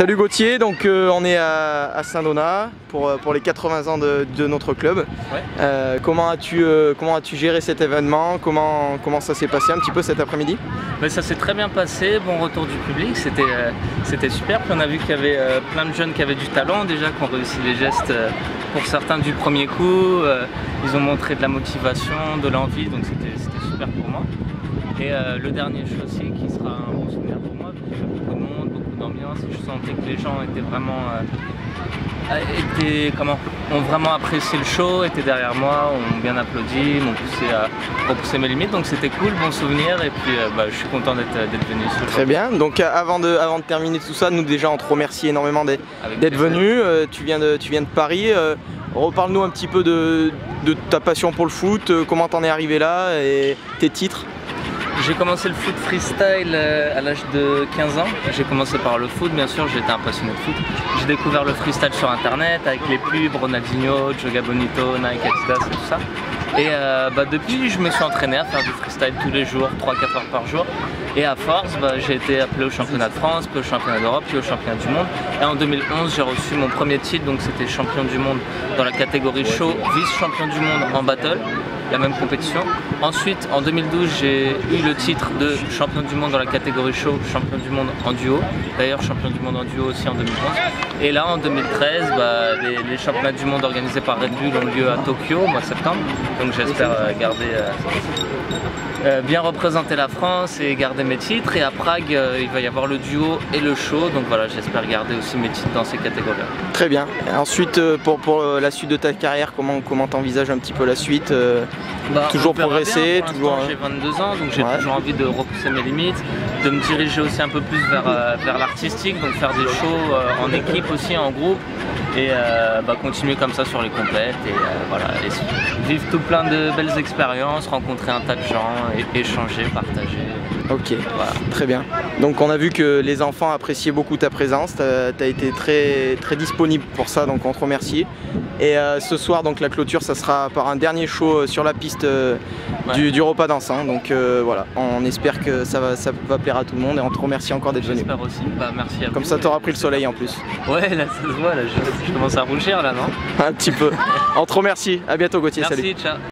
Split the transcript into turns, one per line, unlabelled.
Salut Gauthier, donc on est à Saint-Donat pour les 80 ans de notre club.
Ouais.
Comment as-tu géré cet événement? Comment ça s'est passé un petit peu cet après-midi?
Ça s'est très bien passé, bon retour du public, c'était super. Puis on a vu qu'il y avait plein de jeunes qui avaient du talent déjà, qui ont réussi les gestes pour certains du premier coup. Ils ont montré de la motivation, de l'envie, donc c'était super pour moi. Et le dernier show aussi qui sera un bon souvenir pour moi, parce qu'il y a beaucoup de monde, beaucoup d'ambiance, et je sentais que les gens étaient vraiment ont vraiment apprécié le show, étaient derrière moi, ont bien applaudi, m'ont poussé à repousser mes limites, donc c'était cool, bon souvenir, et puis je suis content d'être venu sur le
Très bien, donc avant de terminer tout ça, nous déjà on te remercie énormément d'être venu. Tu viens de Paris, reparle-nous un petit peu de ta passion pour le foot, comment t'en es arrivé là et tes titres.
J'ai commencé le foot freestyle à l'âge de 15 ans. J'ai commencé par le foot, bien sûr, j'étais un passionné de foot. J'ai découvert le freestyle sur internet avec les pubs, Ronaldinho, Joga Bonito, Nike, Adidas et tout ça. Et depuis, je me suis entraîné à faire du freestyle tous les jours, 3-4 heures par jour. Et à force, j'ai été appelé au championnat de France, puis au championnat d'Europe, puis au championnat du monde. Et en 2011, j'ai reçu mon premier titre, donc c'était champion du monde dans la catégorie show, vice-champion du monde en battle, la même compétition. Ensuite, en 2012, j'ai eu le titre de champion du monde dans la catégorie show, champion du monde en duo. D'ailleurs, champion du monde en duo aussi en 2011. Et là, en 2013, les championnats du monde organisés par Red Bull ont lieu à Tokyo, au mois de septembre. Donc j'espère bien représenter la France et garder mes titres. Et à Prague, il va y avoir le duo et le show. Donc voilà, j'espère garder aussi mes titres dans ces catégories-là.
Très bien. Et ensuite, pour la suite de ta carrière, comment t'envisages un petit peu la suite? Toujours progresser, toujours.
J'ai 22 ans, donc j'ai toujours envie de repousser mes limites, de me diriger aussi un peu plus vers l'artistique, donc faire des shows en équipe aussi, en groupe, et continuer comme ça sur les compètes, et voilà, et vivre tout plein de belles expériences, rencontrer un tas de gens, et échanger, partager.
Ok, voilà, très bien. Donc on a vu que les enfants appréciaient beaucoup ta présence, tu as été très disponible pour ça, donc on te remercie. Et ce soir, donc la clôture, ça sera par un dernier show sur la piste du repas dansant. Donc voilà, on espère que ça va plaire à tout le monde et on te remercie encore d'être venu.
J'espère aussi, merci à vous.
Comme ça, tu auras pris le soleil en plus.
Ouais, là ça se voit, là, je commence à rougir là, non?
Un petit peu. On te remercie, à bientôt Gauthier,
merci,
salut.
Ciao.